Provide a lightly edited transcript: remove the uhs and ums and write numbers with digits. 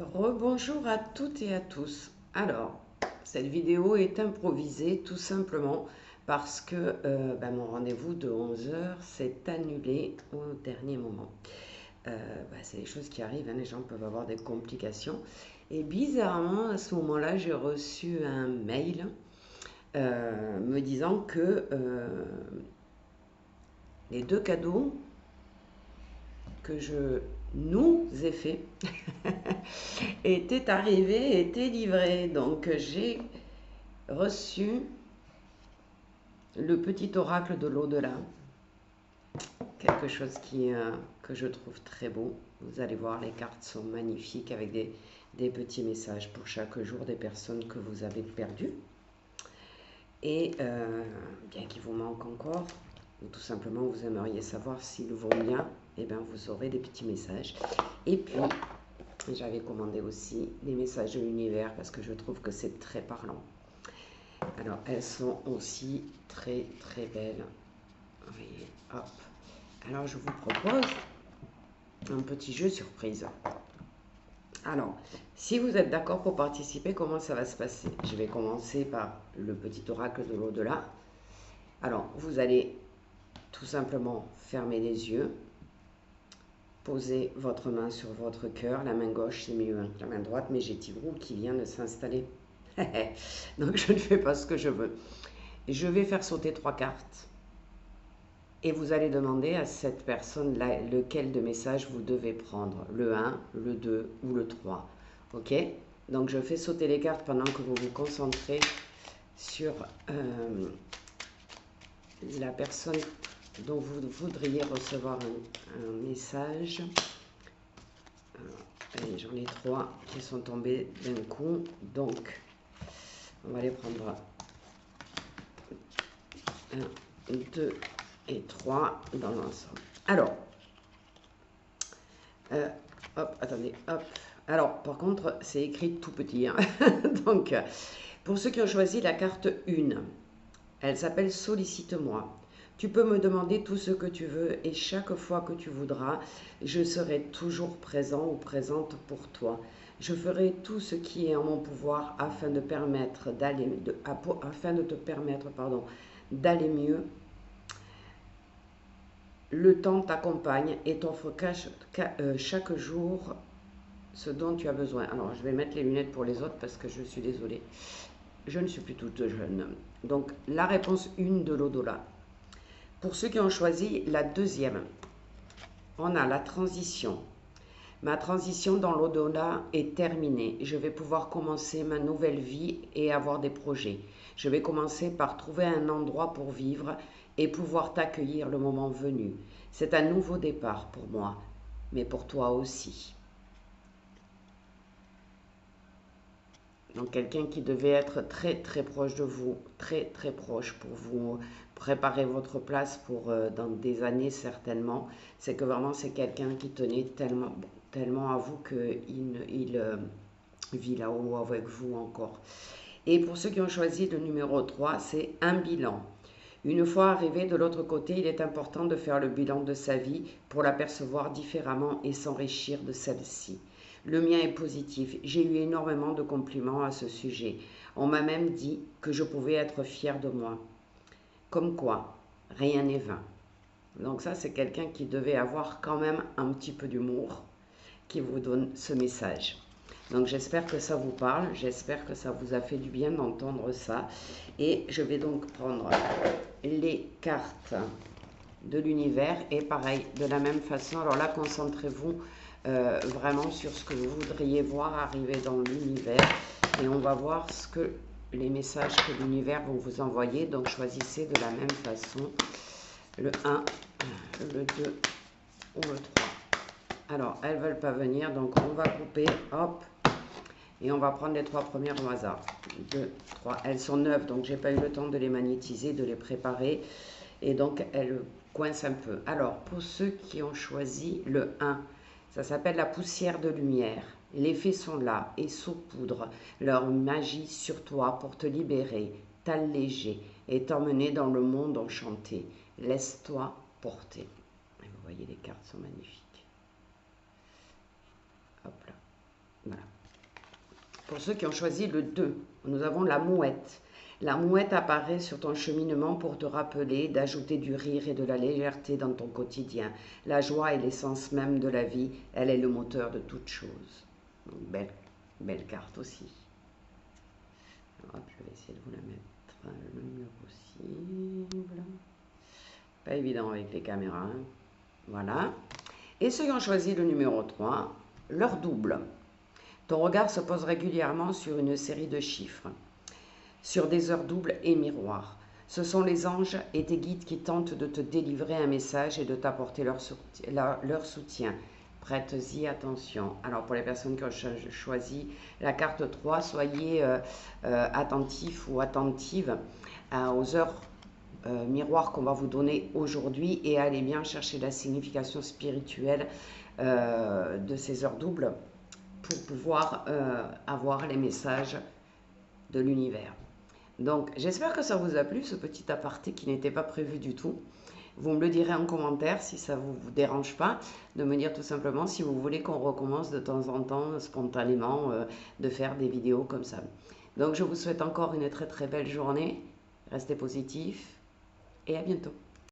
Rebonjour à toutes et à tous. Alors, cette vidéo est improvisée tout simplement parce que mon rendez-vous de 11 heures s'est annulé au dernier moment. C'est des choses qui arrivent, hein, les gens peuvent avoir des complications. Et bizarrement, à ce moment-là, j'ai reçu un mail me disant que les deux cadeaux que je nous ai fait étaient arrivés, étaient livrés. Donc j'ai reçu le petit oracle de l'au-delà, quelque chose que je trouve très beau. Vous allez voir, les cartes sont magnifiques avec des petits messages pour chaque jour des personnes que vous avez perdues. Et bien qu'il vous manque encore, ou tout simplement vous aimeriez savoir s'ils vont bien, et bien vous aurez des petits messages. Et puis, j'avais commandé aussi les messages de l'univers parce que je trouve que c'est très parlant. Alors, elles sont aussi très très belles. Vous voyez, hop. Alors, je vous propose un petit jeu surprise. Alors, si vous êtes d'accord pour participer, comment ça va se passer? Je vais commencer par le petit oracle de l'au-delà. Alors, vous allez tout simplement fermer les yeux, poser votre main sur votre cœur, la main gauche c'est mieux que la main droite, mais j'ai Tigrou qui vient de s'installer. Donc, je ne fais pas ce que je veux. Je vais faire sauter 3 cartes. Et vous allez demander à cette personne-là lequel de message vous devez prendre, le 1, le 2 ou le 3. Ok? Donc je fais sauter les cartes pendant que vous vous concentrez sur la personne dont vous voudriez recevoir un message. Allez, j'en ai 3 qui sont tombés d'un coup. Donc, on va les prendre 1, 2 et 3 dans l'ensemble. Alors, hop, attendez, hop. Alors, par contre, c'est écrit tout petit. Hein. Donc, pour ceux qui ont choisi la carte 1, elle s'appelle Sollicite-moi. Tu peux me demander tout ce que tu veux et chaque fois que tu voudras, je serai toujours présent ou présente pour toi. Je ferai tout ce qui est en mon pouvoir afin de te permettre d'aller mieux. Le temps t'accompagne et t'offre chaque jour ce dont tu as besoin. Alors, je vais mettre les lunettes pour les autres parce que je suis désolée. Je ne suis plus toute jeune. Donc, la réponse 1 de l'au-delà. Pour ceux qui ont choisi la deuxième, on a la transition. Ma transition dans l'au-delà est terminée. Je vais pouvoir commencer ma nouvelle vie et avoir des projets. Je vais commencer par trouver un endroit pour vivre et pouvoir t'accueillir le moment venu. C'est un nouveau départ pour moi, mais pour toi aussi. Donc quelqu'un qui devait être très très proche de vous, très très proche pour vous préparer votre place pour dans des années certainement. C'est que vraiment c'est quelqu'un qui tenait tellement à vous qu'il vit là-haut avec vous encore. Et pour ceux qui ont choisi le numéro 3, c'est un bilan. Une fois arrivé de l'autre côté, il est important de faire le bilan de sa vie pour l'apercevoir différemment et s'enrichir de celle-ci. Le mien est positif. J'ai eu énormément de compliments à ce sujet. On m'a même dit que je pouvais être fière de moi. Comme quoi, rien n'est vain. Donc ça, c'est quelqu'un qui devait avoir quand même un petit peu d'humour qui vous donne ce message. Donc j'espère que ça vous parle, j'espère que ça vous a fait du bien d'entendre ça. Et je vais donc prendre les cartes de l'univers et pareil, de la même façon. Alors là, concentrez-vous vraiment sur ce que vous voudriez voir arriver dans l'univers et on va voir ce que les messages que l'univers vont vous envoyer. Donc choisissez de la même façon le 1, le 2 ou le 3. Alors, elles ne veulent pas venir, donc on va couper, hop, et on va prendre les 3 premières au hasard. 2, 3, elles sont neuves, donc j'ai pas eu le temps de les magnétiser, de les préparer, et donc elles coincent un peu. Alors, pour ceux qui ont choisi le 1, ça s'appelle la poussière de lumière. Les fées sont là et saupoudrent leur magie sur toi pour te libérer, t'alléger et t'emmener dans le monde enchanté. Laisse-toi porter. Et vous voyez, les cartes sont magnifiques. Hop là, voilà. Pour ceux qui ont choisi le 2, nous avons la mouette. La mouette apparaît sur ton cheminement pour te rappeler d'ajouter du rire et de la légèreté dans ton quotidien. La joie est l'essence même de la vie, elle est le moteur de toute chose. Donc, belle carte aussi. Hop, je vais essayer de vous la mettre le mieux possible. Pas évident avec les caméras. Hein. Voilà. Et ceux qui ont choisi le numéro 3, leur double. Ton regard se pose régulièrement sur une série de chiffres, sur des heures doubles et miroirs. Ce sont les anges et tes guides qui tentent de te délivrer un message et de t'apporter leur soutien. Prête-y attention. Alors pour les personnes qui ont choisi la carte 3, soyez attentifs ou attentives aux heures miroirs qu'on va vous donner aujourd'hui et allez bien chercher la signification spirituelle de ces heures doubles pour pouvoir avoir les messages de l'univers. Donc, j'espère que ça vous a plu, ce petit aparté qui n'était pas prévu du tout. Vous me le direz en commentaire si ça ne vous dérange pas, de me dire tout simplement si vous voulez qu'on recommence de temps en temps, spontanément, de faire des vidéos comme ça. Donc, je vous souhaite encore une très très belle journée. Restez positifs et à bientôt.